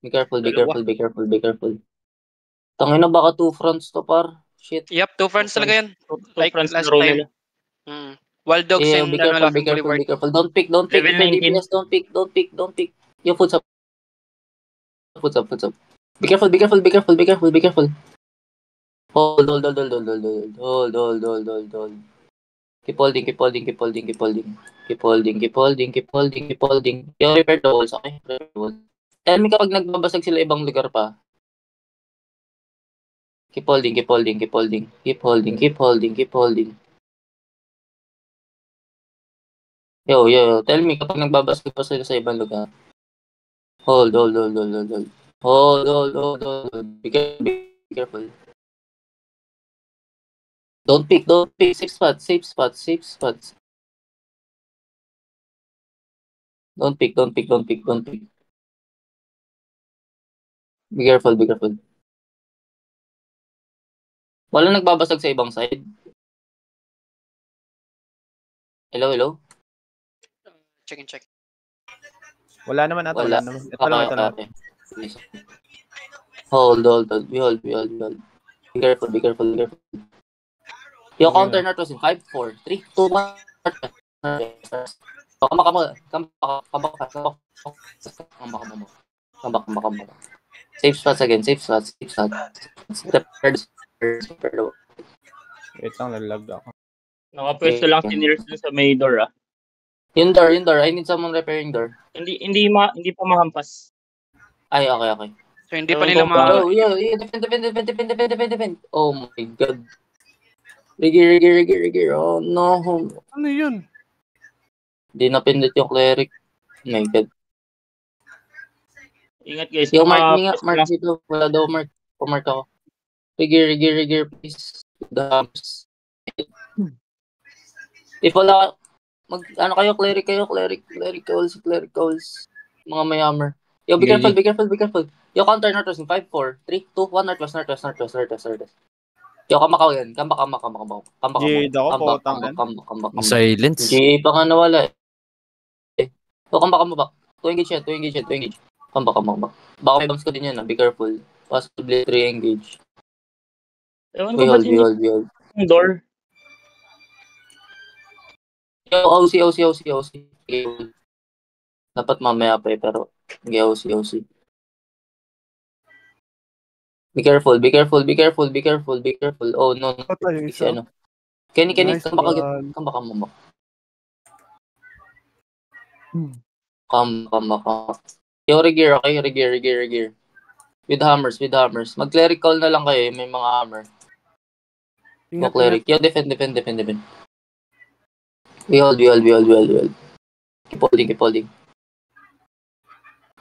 Be careful, be Dalawa. careful, be careful, be careful. Tangina baka 2 fronts to par. Shit. Yep, 2 fronts talaga yan. Two Like fronts last laro time. nila. Wild Dogs Yeah, and be careful, be Laughing careful, Boulevard. be careful. Don't pick. If you're 11-19. DPS, don't pick. Yo, foot's up. Foot's up. Be careful, be careful, be careful, be careful, be careful. Hold. Keep holding. Keep holding. Yo, repair the walls, okay? Repair the walls. Tell me kapag nagbabasag sila ibang lugar pa. Keep holding. Yo. Tell me kapag nagbabasag pa sila sa ibang lugar. Hold. Be careful. Don't pick. Safe spots. Don't pick. Be careful. Wala nagbabasag sa ibang side. Hello? Check. Wala naman ata. Wala. Ito lang. Okay. Hold. We hold. Be careful. Yo, counter na to. 5, 4, 3, 2, 1. Come back. Safe spots again. Wait lang, naglag ako. Nakapwesto lang si Nils dun sa may door. Yung door. I need someone repairing door. Hindi pa mahampas. Ay, okay. So, hindi pa nila Defend. Oh my God. Rigir. Oh no. Ano yun? Di napindot yung cleric. Oh my God. Ingat guys. Yung mark dito. Wala daw mark. Pumark ako. Rigir, please. The humps. If wala, ano kayo, cleric calls. Mga may hammer. Yo, be careful. Yo, counter Northwest in 5, 4, 3, 2, 1, Northwest. Yo, kamak yan. Comeback. Jade ako po, tangan. Silence. Jade pa nga nawala eh. So, comeback mo ba? 2 engage yan. Comeback. Baka may bombs ko din yan, be careful. Possibly 3 engage. Ewan We ko ba't hold. yung door? Yo, OC. Dapat mamaya pa eh, pero OC. Be careful. Oh, no. Patay yung isa. Kenny, Nice come back mo. Come back. Yo, regear, okay? Regear. With hammers. Mag-clerical na lang kayo, may mga hammer. Go cleric. Yo, defend. We hold. Keep holding.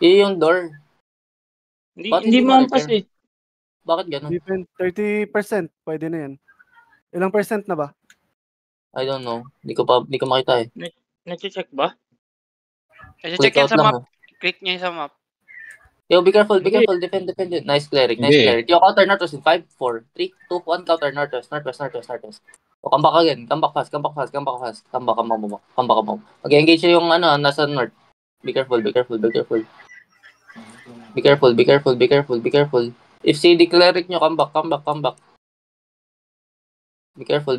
Yung door. Hindi mahampas eh. Bakit ganun? 30%. Pwede na yan. Ilang percent na ba? I don't know. Hindi ko makita eh. Nache-check ba? Check yan sa map. Click niya sa map. Yo, be careful. Defend. Nice cleric. Yo, counter Northwest in 5, 4, 3, 2, 1, counter Northwest. O, come back again. Come back fast. Come back mo. Mag-engage yung nasa north. Be careful. If CD cleric nyo, come back. Be careful.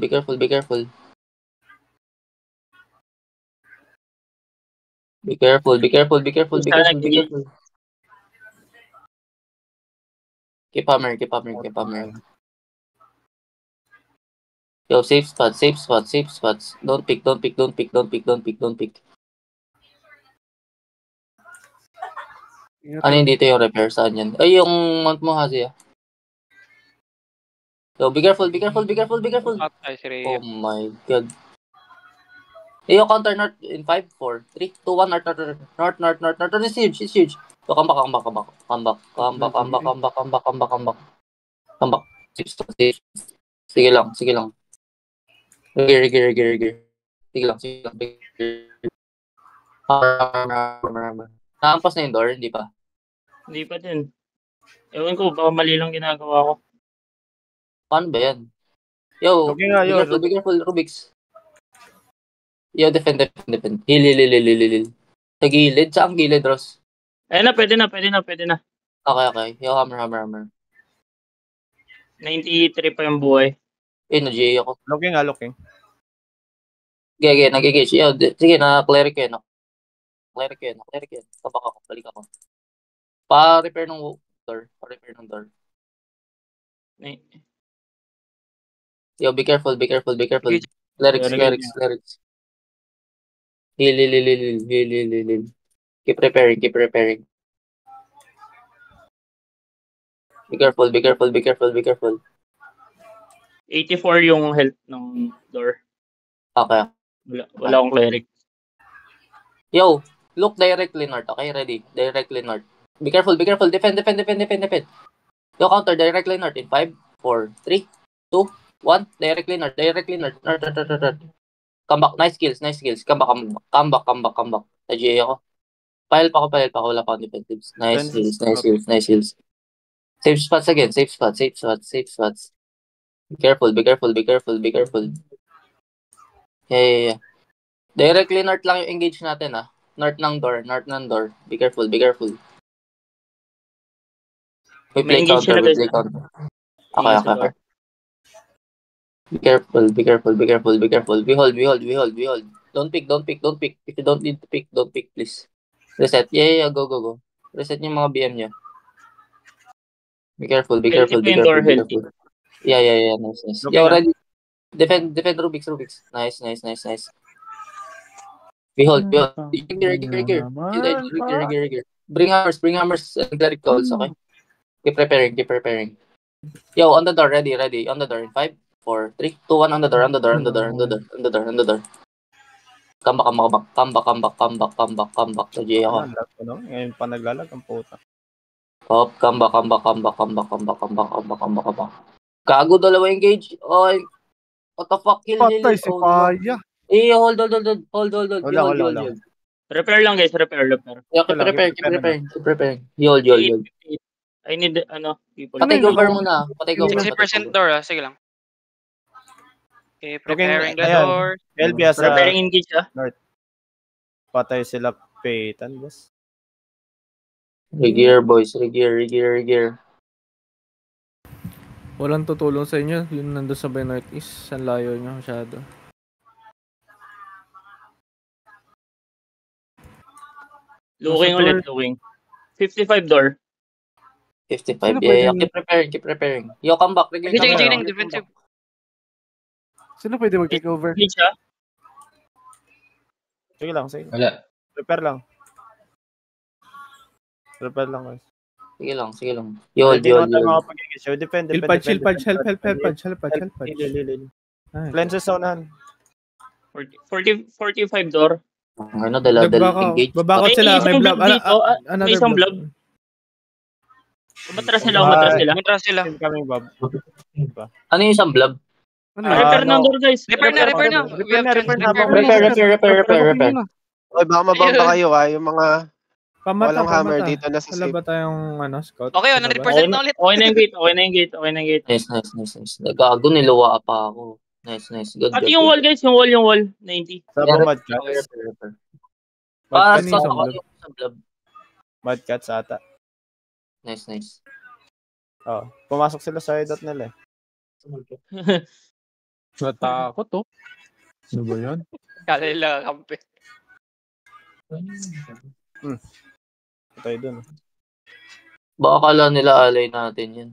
Keep hammer. Yo, safe spots. Don't pick. Ano yun dito yung repair? Saan yan? Ay, yung mount mo, Hazi. So, be careful. Oh my God. Yung counter north in 5, 4, 3, 2, 1, north. It's huge. So, come back. Safe. Sige lang. Rigir. Sige lang. Naampas na yung door, hindi pa? Hindi pa din. Ewan ko, baka mali lang ginagawa ko. Paano ba yan? Yo, be careful, Rubix. Yo, defend. Heal. Sa gilid, saan gilid, Ross? Ayun na, pwede na. Okay. Yo, hammer. 93 pa yung buhay. Na-GA ako. Looking. Sige, nag-engage. Yo, sige, na-cleric yun. Cleric yun. Tabak ako, balik ako. Pa-repair ng door. Yo, be careful. Clerics. Heal. Keep repairing. Be careful. 84 yung health ng door. Okay. Wala akong cleric. Yo, look directly north. Okay, ready? Directly north. Be careful. Defend. Yo, counter directly north in 5, 4, 3, 2, 1. Directly north. North. Come back. Nice kills. Come back. Na-GA ako. Pile pa ako. Wala pa akong defensives. Nice heals. Safe spots again. Safe spots. Be careful. Yeah. Directly north lang yung engage natin, ah. North ng door. Be careful. We play counter. Okay. Be careful. We hold. Don't pick. If you don't need to pick, don't pick, please. Reset. Yeah. Go. Reset yung mga BM nyo. Be careful. Yeah. Nice. Yo, ready. Defend Rubik's. Nice. We hold. Rigger. Bring hammers and cleric calls, okay? Keep preparing. Yo, on the door, ready. On the door in 5, 4, 3, 2, 1, on the door. Come back. Na-GA ako. Ngayon pa naglalag ang puta. Come back. Kago, dalawa engage. Oy. What the fuck? Kill. Patay si Paya. Hold. Wala. Repair lang guys, repair. Yeah, keep preparing. Hold. I need, people. Patay cover muna. 60% door, sige lang. Okay, preparing the Ayan. door. LBS sa Preparing engage, north. Patay sila Peyton, boss. Regear, boys. Regear. Walang tutulong sa inyo. Yun nandun sa by northeast. Ang layo nyo masyado. Looking. 55 door. 55. Sino Yeah. pwedeng- Keep preparing. Yo, come back. Sige, defensive. Sino pwede mag-take over? Engage siya. Sige lang. Wala. Repair lang guys. Sige lang. Yo. Defend. Chill pad. Cleanses sa unahan. 45 door. Ano, dala engage. Babakot sila. May blob. May isang blob. Umatras sila. Matras sila. Team kami, Bob. Ano yung isang blob? Repair ng door guys. Repair na. Repair. Oy, baka mabamba kayo yung mga walang hammer Pamata. dito na sa Wala safe. ba tayong scout? Okay, 100% na ulit. Okay na yung gate. Nice. Gago, niluwa pa ako. Nice. Good. Pati yung wall guys, yung wall. 90. Sa Mad Cats. Mad Cats ata. Nice. Oh, pumasok sila sa idot nila eh. Natakot, oh. Ano ba yan? Kala nila kampi. Patay dun. Baka kala nila alay natin yan.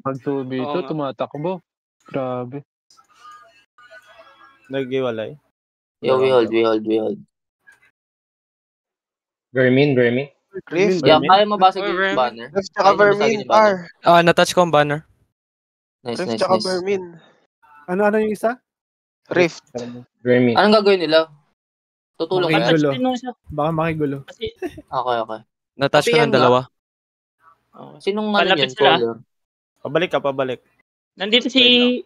Pag 2v2, Oo nga. tumatakbo. Grabe. Nag-iwalay. Yo, we hold. Vermin. Rift. Yeah, kaya mabasag Oy, yung Vermin. banner. Rift tsaka Kaya mabasagin Vermin, yung banner. par. Na-touch ko ang banner. Nice. Rift tsaka Vermin. Ano yung isa? Rift. Vermin. Anong gagawin nila? Tutulong kaya? Makigulo. Baka makigulo. Okay. Na-touch ko PM ng dalawa. Sinong ano Palapit yan? sila. Caller? Pabalik. Nandito si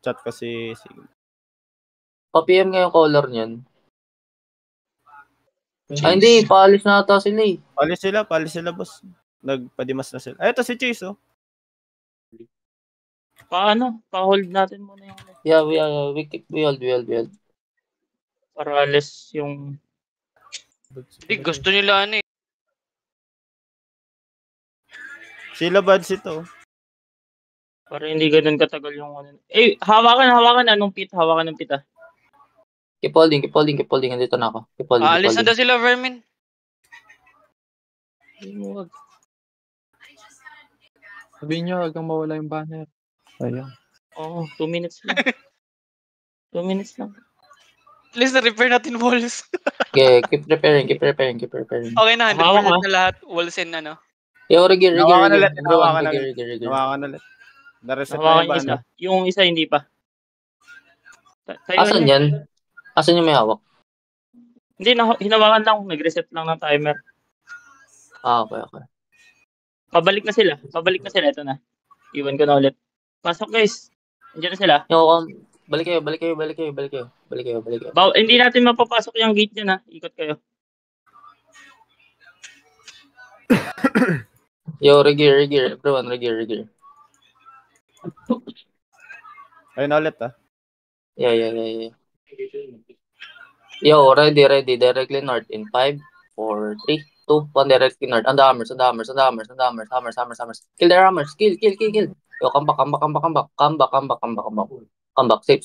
Chat ko si Pa-PM nga yung caller niyan. Ay, hindi. Paalis na ata sila eh. Palis sila, boss. Nagpadimas na sila. Ay, ito si Chase, oh. pa-hold natin muna yung Yeah, we hold. para alis yung Hindi, gusto nila Sila buds ito. Para hindi ganun katagal yung ano. Eh, hawakan. Anong pit? Hawakan ng pit ah. Keep holding. Andito na ako. Keep holding. Aalis na daw sila, Vermin. Wag. Sabihin nyo, hanggang mawala yung banner. Ayun. Oo, 2 minutes lang. 2 minutes lang. At least na-repair natin walls. Okay, keep preparing. Okay na, 100% na lahat. Walls and ano. Yo, rigir. Hawakan ulit. Rigir. Hawakan ulit. Na-reset na Hawakan yung yung isa. banner. Yung isa hindi pa. Asan yan? Asan yung may hawak? Hindi, hinawakan lang. Nag-reset lang ng timer. Okay. Pabalik na sila. Ito na. Iwan ko na ulit. Pasok guys. Andiyan na sila. Yo, balik kayo. Hindi natin mapapasok yung gate dyan ha. Ikot kayo. Yo, rigir. Everyone, rigir. Ayun na ulit ah. Yeah. Yo, ready. Directly north in 5, 4, 3, 2, 1. Directly north. On the hammers. Hammers. Kill their hammers. Kill. Yo, come back. Come back. Safe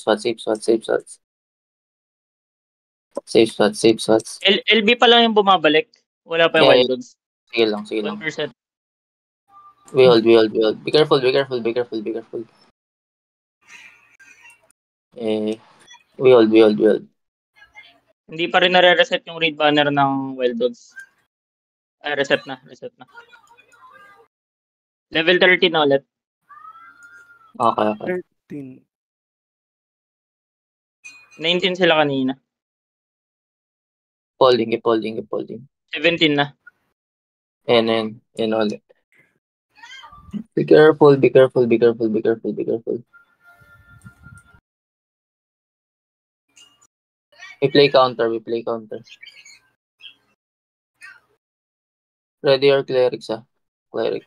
spots. LB pa lang yung bumabalik. Wala pa yung Yeah, wild dogs. Sige lang. 1%. We hold. Be careful. We hold. Hindi pa rin nare-reset yung raid banner ng wild dogs. Reset na. Level 13 na ulit. Okay. 13. 19 sila kanina. Keep holding. 17 na. And ulit. Be careful. We play counter. Ready your clerics ah. Cleric.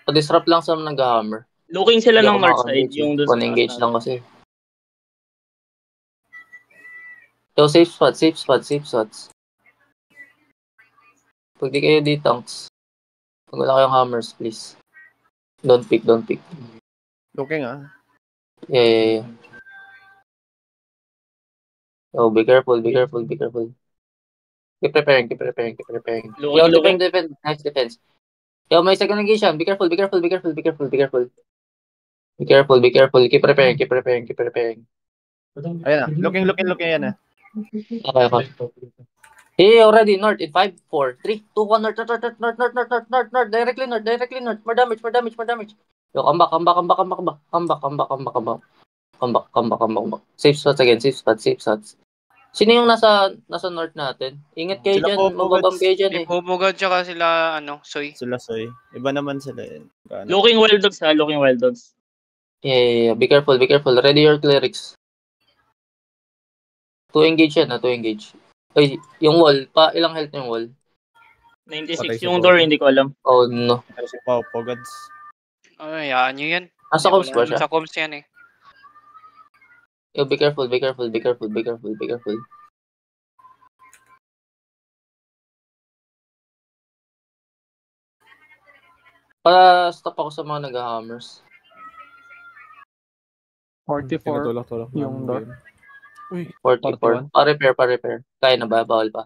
Pa-disrupt lang sa nag-hammer. Looking sila Hindi ng ako north side. maka-engage, Yung eh. dun sa One engage taas lang kasi. So, safe spots. Pag di kayo D-tanks, pag wala kayong hammers, please. Don't pick. Looking ah. Yeah. Oh, be careful. Keep preparing. Yo, Looking. defend. Nice defense. Yo, may second negation. Be careful. Be careful. Keep preparing. Ayun na. Looking yan ah. Okay. Hey, already north in 5, 4, 3, 2, 1, north. Directly north. More damage. Yo, come back. Safe spots again. Sino yung nasa north natin? Ingat kayo Sila dyan. Popo, Mababam kayo dyan eh. Bubugad tsaka sila, Soy. Sila soy. Iba naman sila eh. Looking wild dogs ha. Looking wild dogs. Yeah. Be careful. Ready your clerics. 2 engage yan. 2 engage. Ay, yung wall. Ilang health yung wall? 96 Patay si yung Popo. door. Hindi ko alam. Oh, no. Si Popo, gods. Ay, hayaan nyo yan. Nasa comms ba siya? Sa comms yan eh. Yo, be careful. Stop ako sa mga nag-hammers. 44 Tinutulak yung door. Uy, 44. 41. Pa-repair. Kaya na ba? Bawal pa.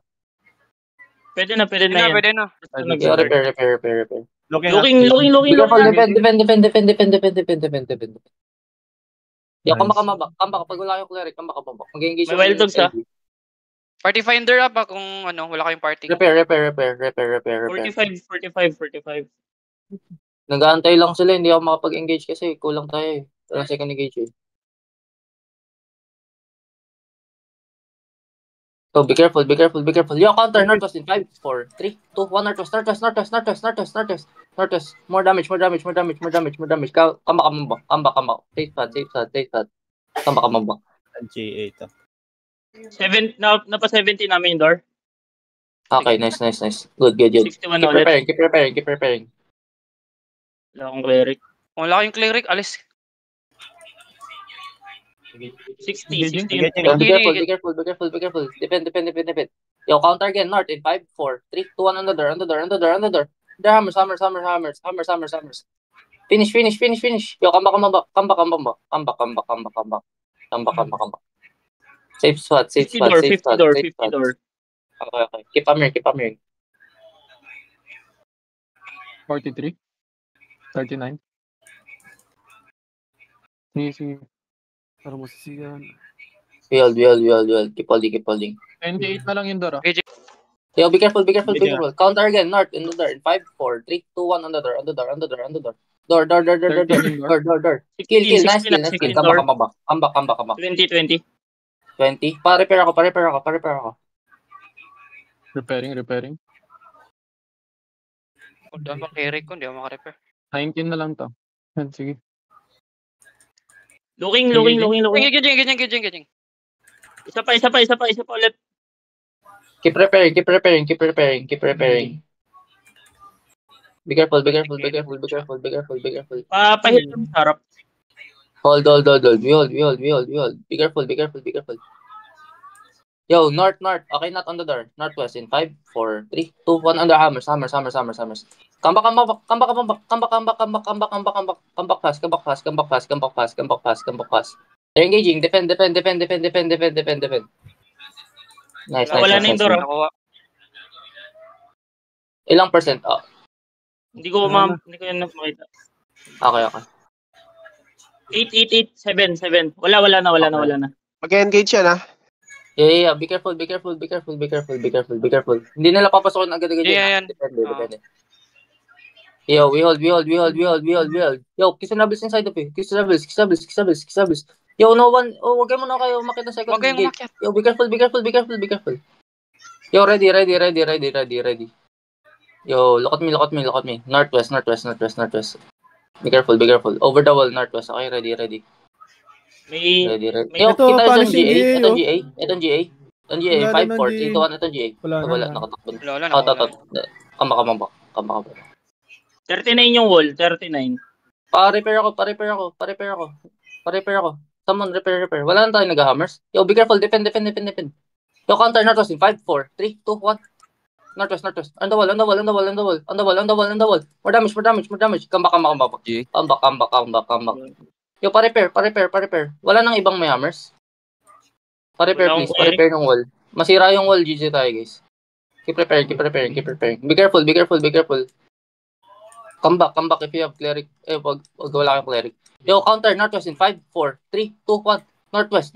Pwede na yan. Pwede na. Yo, repair. Looking. Be careful. Defend. Yo, come back. Pag wala kayong cleric, come back. Mag-engage May wild dogs, ah. Party finder up kung wala kayong party. Repair. 45. Nag-aantay lang sila, hindi ako makapag-engage kasi kulang tayo eh. Walang second engage eh. So, be careful. Yo, counter, Northwest in 5, 4, 3, 2, 1, Northwest. More damage. Come back. Safe spot. Come back. GA to. Napa 70 namin yung door. Okay, nice. Good. 61 na ulit. Keep preparing. Wala akong cleric. Kung wala kayong cleric, alis. 60 Engage, Yo, engage. be careful, be careful, be careful, be careful. Defend. Yo, counter again, north in 5, 4, 3, 2, 1, on the door. The hammers. Finish. Yo, come back. Safe spot. 50 door. Okay. Keep hammering. 43. 39. Sige. Para masisiyan. We hold. Keep holding. 28 na lang yung door. Yo, be careful. Counter again, north in the door. In 5, 4, 3, 2, 1, on the door. Door. Kill. Nice kill. Come back. 20. 20. Pa-repair ako. Repairing. Kung doon pang carry ko, hindi ako makarepair. 19 na lang to. Yan, sige. Looking. Gijing. Isa pa ulit. Keep repairing. Be careful. Pahit yung harap. Hold. We hold. Be careful. Yo, north. Okay, not on the door. Northwest in 5, 4, 3, 2, 1, under hammers. Come back. Come back fast. They're engaging. Defend. Nice. Wala na yung door. Nakuha. Ilang percent? Oh, Hindi ko yan makita. okay. 8, 7. Wala na. Mag-engage yan, Yeah. Be careful. Hindi nila papasokin agad. Yeah. Depende. Yo, we hold. Yo, Kisanables inside of you. Kisanables. Yo, no one. Oh, wag mo na kayo makita sa second Huwag kayong gate. umakyat. Yo, be careful. Yo, ready. Yo, look at me. Northwest. Be careful. Over the wall, northwest. Okay, ready. May Ready. may- Yo, Ito, kita paano itong si GA. GA, Itong oh? GA. Itong GA. Wala 5, naman 4, GA. 3, 2, 1. Itong GA. Wala Wala, na. nakatakbo. Wala. Come back. 39 yung wall, 39. Pa-repair ako. Someone repair. Wala na tayo nag-hammers. Yo, be careful. Defend. Yo, counter northwest in 5, 4, 3, 2, 1. Northwest. On the wall. More damage. Come back. Come back. Yo, pa-repair. Wala nang ibang may hammers. Pa-repair, Wala please. akong Pa-repair ng wall. Masira yung wall, GG tayo, guys. Keep repairing. Be careful. Come back if you have cleric. Wag wala kang cleric. Yo, counter northwest in 5, 4, 3, 2, 1. Northwest.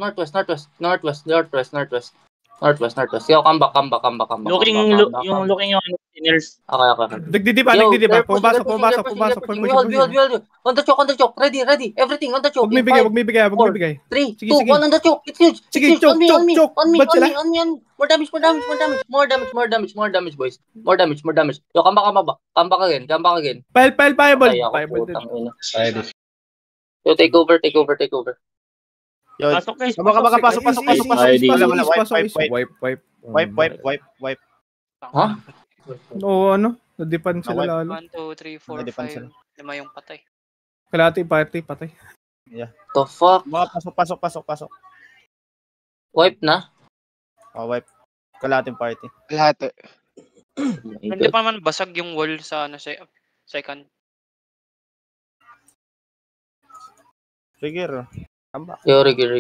Yo, come back. Looking yung sinners. Okay. Nagdidiba. Pumasok. We hold. On the choke. Ready. Everything on the choke. Huwag may bigay. 3, Sige, 2, sige. 1 on the choke. It's huge. Sige, On me. choke. Ba't sila? On me. More damage. More damage, boys. More damage. Yo, come back again. Pile viable. Ay, ako, Viable din. putang ina. Yo, take over. Yo, Pasok guys. pasok. Wipe. Ha? Oo, nadipan sila Wipe. lalo. 1, 2, 3, 4, Nadipan 5. 5 yung patay. Kalahati party, patay. The fuck? Pasok. Wipe na? Wipe. Kalating party. Lahat Hindi pa man basag yung wall sa second. Trigger. Tamba. Yo, rigger.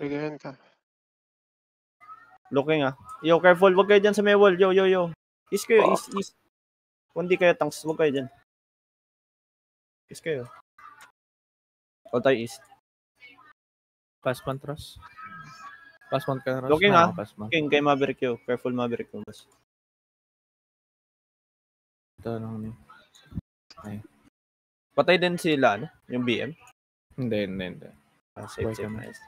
Bigyan ka. Looking Yo, careful. Wag kayo dyan sa may wall. Yo. East kayo. East. Kung di kayo tanks, wag kayo dyan. East kayo. O tayo east. Pass one trust. Pass one ka trust. Looking Pass one. King kay Maverick yo. Careful Maverick yo. Bas. Ito lang. Patay din sila, yung BM. Hindi. Safe. Nice.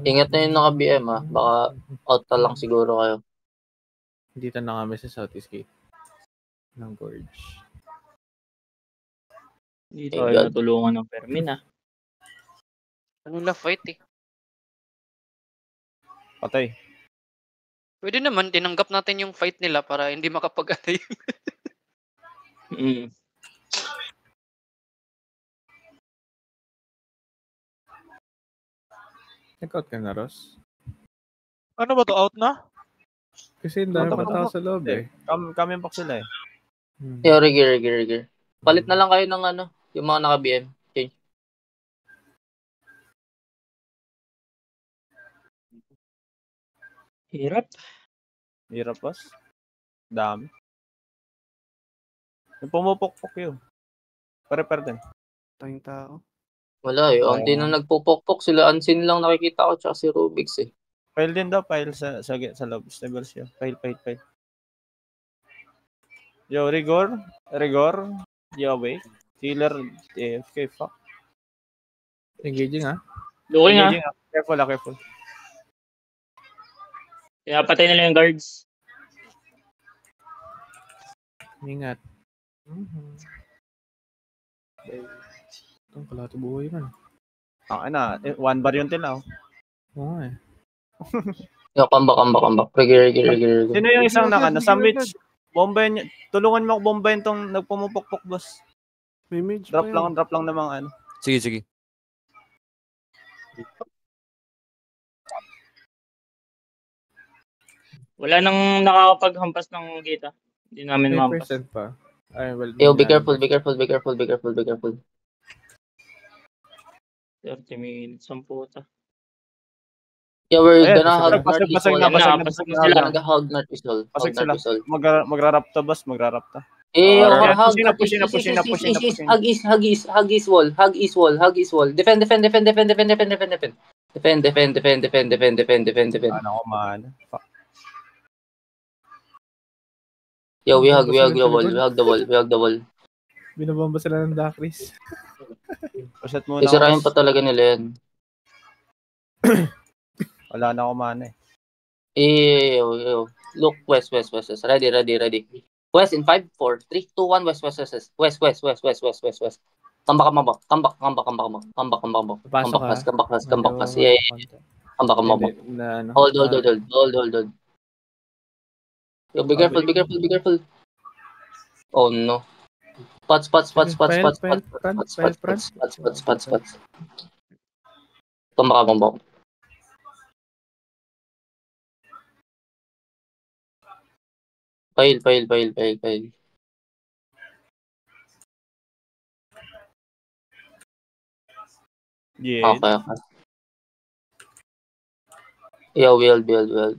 Ingat na yung naka-BM ha. Baka out na lang siguro kayo. Dito na kami sa Southeast Gate ng Gorge. Dito ay natulungan ng Fermin Ano na fight Patay. Pwede naman, tinanggap natin yung fight nila para hindi makapag-atay. Check-out ka na, Ross. Ano ba to? Out na? Kasi yung dami Ano pang tao sa loob eh. Kami pa sila eh. Yo, rigger. Palit na lang kayo ng ano, yung mga naka-BM. Change. Hirap, boss. Dami. Yung pumupok-pok yun. Pare-pare din. Tayong tao. Wala eh. Hindi na nagpupok-pok sila. Unseen lang nakikita ko tsaka si Rubix eh. File din daw. File sa loob. Stable siya. File. Yo, Rigor. Yo, wait. Healer. AFK. Fuck. Engaging ha? Looking ha. Careful. Kaya patay nila yung guards. Ingat. Itong kalahati buhay man. One bar yun till now. Oo eh. Yo, comeback. Rigger. Sino yung isang sa mid? Bombayin niya. Tulungan mo ako bombayin tong nagpumupok-pok, boss. May mage Drop pa yan. lang namang ano. Sige. Wala nang nakakapaghampas ng kita. Hindi namin mampas. 5% pa. Ay, well, Yo, be careful. 30 minutes ang puta. Yo, we're Ayan, gonna hug basag na. Hug North Pistol. Pasag sila. Magrarapta, boss. Magrarapta. Hug Push na. Hug east wall. Defend. Ano ko man. Fuck. Yo, we hug the wall. Binabomba sila ng Dakris. Paset muna. Isirahin pa talaga nila yan. Wala na ako man eh. Yo. Look, west. Ready. West in 5, 4, 3, 2, 1, west. West. Come back. Pasok ha? Come back. Yeah. Come back. Hold. Yo, be careful. Oh no. Spots. Come back. Pile. Yeah. Okay. Yo, build. Build.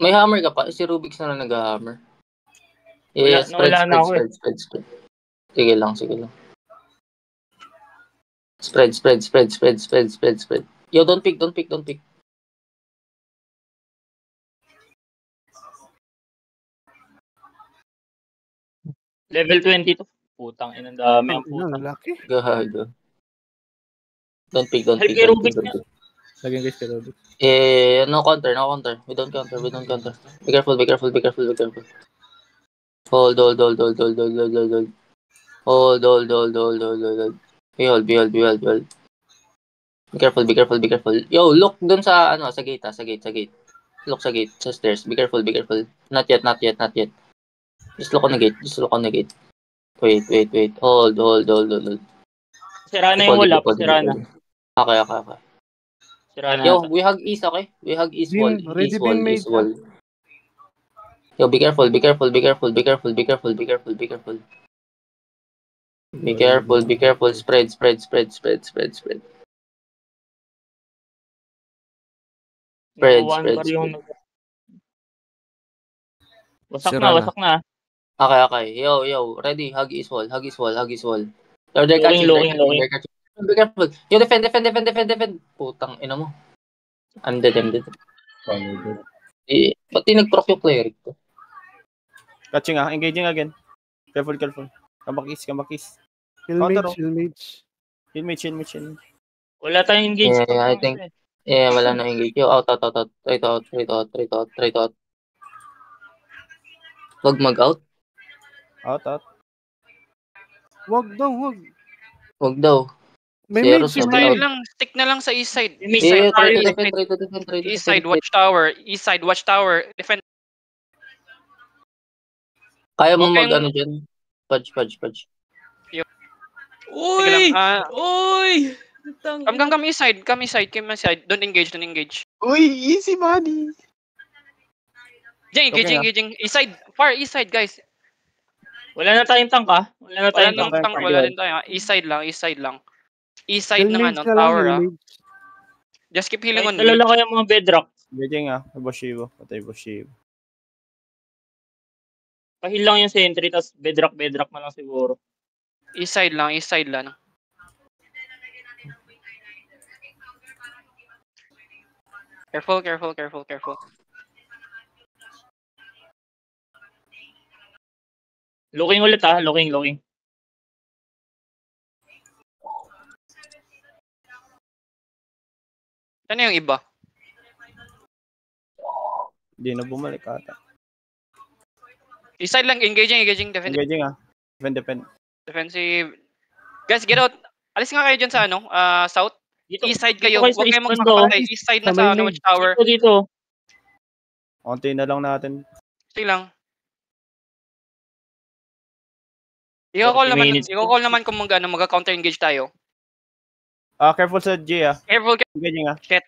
May hammer ka pa? Si Rubix na nag-hammer. Yeah, spread. Sige lang. Spread. Yo, don't pick. Level 22. Putang inang dami ang puta. Laki. Gago. Don't pick. Help kay Rubik niya. Lagyan guys kay Rubik. No counter. We don't counter. Be careful. Hold. Hold. Be careful. Yo, look dun sa gate. Look sa gate, sa stairs. Be careful. Not yet. Just look on the gate. Wait. Hold. Sira na yung wall up. Sira na. Okay. Sira na. Yo, we hug east, okay? We hug east wall. Ready beam made. East wall. Yo, be careful. Be careful. Spread. Wasak na. Okay. Yo, ready. Hug east wall. Yo, they're catching. Be careful. Yo, defend. Putang ina mo. I'm dead. Ba't di nag-proc yung cleric ko? Catching engaging again. Careful. Come back east. Heal mage. Wala tayong engage. Yeah, I think. Yeah, wala na engage. Yo, out. Right out. Wag mag-out. Out. Wag daw. Wag daw. May Zero, mage si sabi Side out. lang, stick na lang sa east side. May East side, Yeah, try to east defend, side, try to defend, try to east side, defend. watch tower. East side, watch tower. Defend. Kaya mo Okay. mag ano dyan? Pudge. Sige lang. Uy! Come east side. Come east side. Don't engage. Uy, easy money. Engaging. East side. Far east side, guys. Wala na tayong tank, ah. Wala na Wala tayong nang tank. tank. Wala din tayo. East side lang. East side Heal ng mage ano, na lang, tower, heal ah. mage. Just keep healing Kahit on dala mage. lang kayo mga bedrock. Engaging Bushibo. Patay Bushibo. Pahil lang yung sentry, tapos bedrock na lang siguro. East side lang. Careful. Looking ulit, ah. Looking. Ano yung iba? Hindi na bumalik ata. East side lang. Engaging. Defend. Engaging Defend. Defensive. Guys, get out. Alis nga kayo dyan sa ano, south. Dito, East side dito kayo. kayo sa Huwag kayo east magpapatay. East side lang Sa sa main ano, watch tower. Dito. Konti na lang natin. Sige lang. I-call 30 minutes. naman kung mag-counter engage tayo. Careful sa G Careful. Engaging Shit,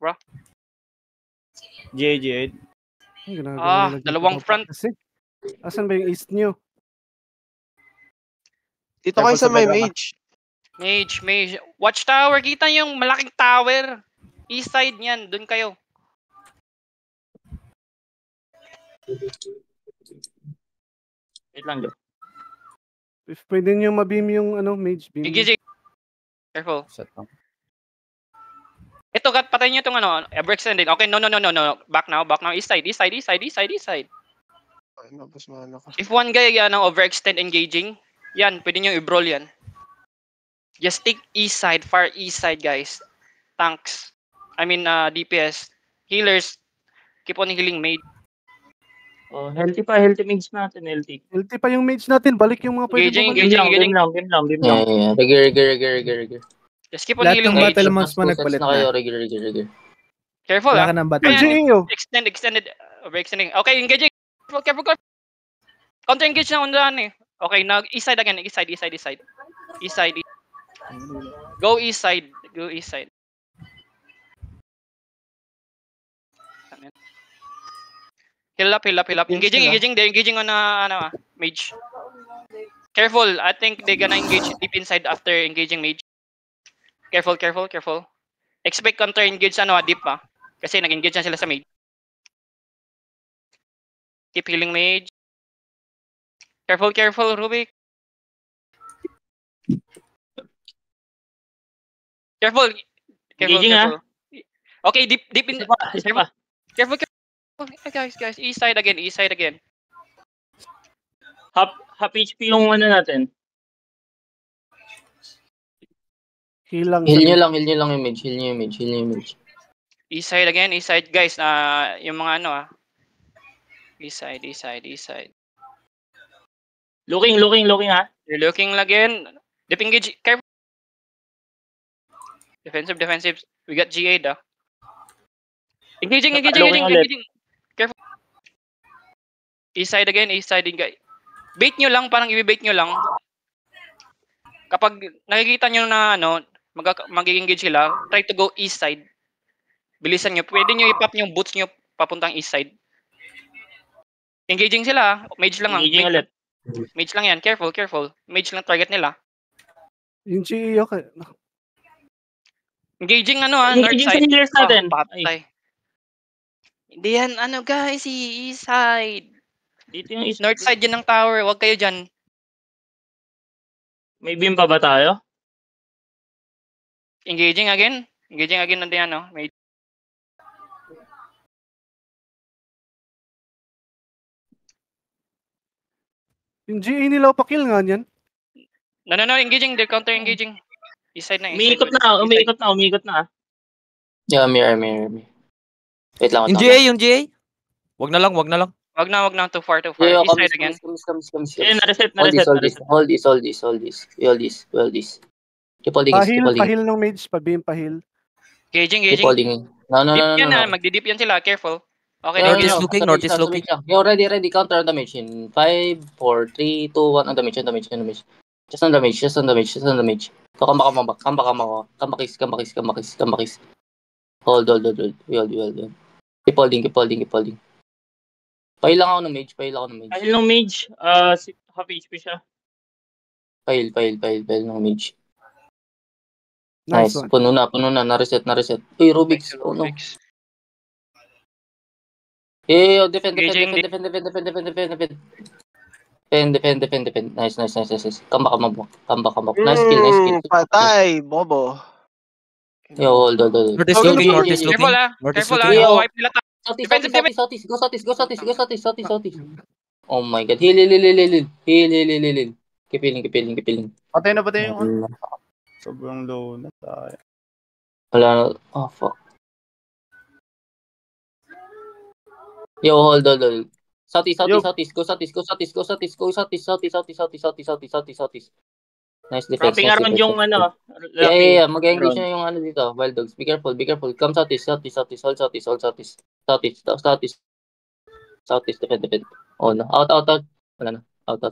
bro. G8. Ay, ginagawa nila dito dalawang pa front. Kasi. Asan ba yung east nyo? Dito kayo Careful sa sa may bedrock, mage. Mage. Watch tower. Kita yung malaking tower. East side niyan. Doon kayo. Wait lang, Jo. If pwede nyo mabeam yung mage beam. Engaging. Careful. Set lang. Ito, patayin nyo itong overextended. Okay, no. Back now. East side. Ay, nabas mana ko. If one guy overextend engaging, yan, pwede nyo i-brawl yan. Just stick east side, far east side, guys. Tanks. DPS. Healers. Keep on healing mage. Oh, healthy mage natin, healthy. Healthy pa yung mage natin. Balik yung mga pwede Engaging, bumalik. Game lang. Yeah. Rigor. Just keep on Lahat healing ng mage. battle mouse mo nagpalit na kayo, na. rigor. Careful, Wala ka ng battle. Ayan, GEO. extended. Overextending. Okay, engaging. Careful. Counter engage na undan eh. Okay, now east side again. East side. Go east side. Heal up. Engaging. They're engaging on mage. Careful. I think they're gonna engage deep inside after engaging mage. Careful. Expect counter engage deep kasi nag-engage na sila sa mage. Keep healing mage. Careful, Rubik. Careful. Engaging, Okay, deep in. Isa pa. Careful. Guys, east side again. Half HP yung natin. Heal lang. Heal nyo lang yung mage. East side guys. Yung mga East side. Looking ha. You're looking again. Deep engage. Careful. Defensive. We got G8 Engaging. Careful. East side guys. Bait nyo lang, parang i-bait nyo lang. Kapag nakikita nyo na mag-engage sila, try to go east side. Bilisan nyo. Pwede nyo i-pop yung boots nyo papuntang east side. Engaging sila. Mage lang. Engaging ulit. Mage lang yan. Careful. Mage lang target nila. Yung GEO ka. Engaging Engaging north side. sa healers natin. Patay. Hindi yan, guys, east side. Dito yung east. North side yan ng tower. Huwag kayo dyan. May beam pa ba tayo? Engaging again nandiyan mage. Yung GE nila pa-kill nga niyan. No, engaging. They're counter engaging. East side na. Umiikot na. Yeah, mirror. Wait lang. Yung GA? Wag na lang. Wag na. Too far. Yeah, East side again. Come. Eh, na-reset. Hold this. Keep holding east, keep Pahil, holding east. pahil ng mage, pabim pahil. Gaging, Keep gaging. holding. No. Dip yan na, magdi-dip yan sila, careful. Okay, No, na Northeast yun. looking, sa northeast mage looking. lang. Yo, ready, counter on damage in 5, 4, 3, 2, 1, on damage. Just on damage. So, come back. Hold. We hold. Keep holding. Pahil lang ako ng mage. Pahil ng mage, half HP siya. Pahil ng mage. Nice Nice. one. Puno na. Na-reset. Uy, Rubik's. Oh, no. Rubik's. Defend. Engaging. Defend. Nice. Come back. Nice kill. Patay, bobo. Yo, hold. Northeast looking, northeast looking. Careful ah. Northeast Careful ah. looking. Wipe nila tayo. Southeast. Go Southeast. Oh my god. Heal. Keep healing. Patay na yung ano. Sobrang low na tayo. Wala na. Oh, fuck. Yo, hold. Southeast. Go Southeast. Nice defense. Wrapping around yung ano. Yeah. Mag-engage na yung ano dito. Wild dogs. Be careful. Come Southeast. Hold Southeast. Defend. Oh no. Out. Wala na. Out.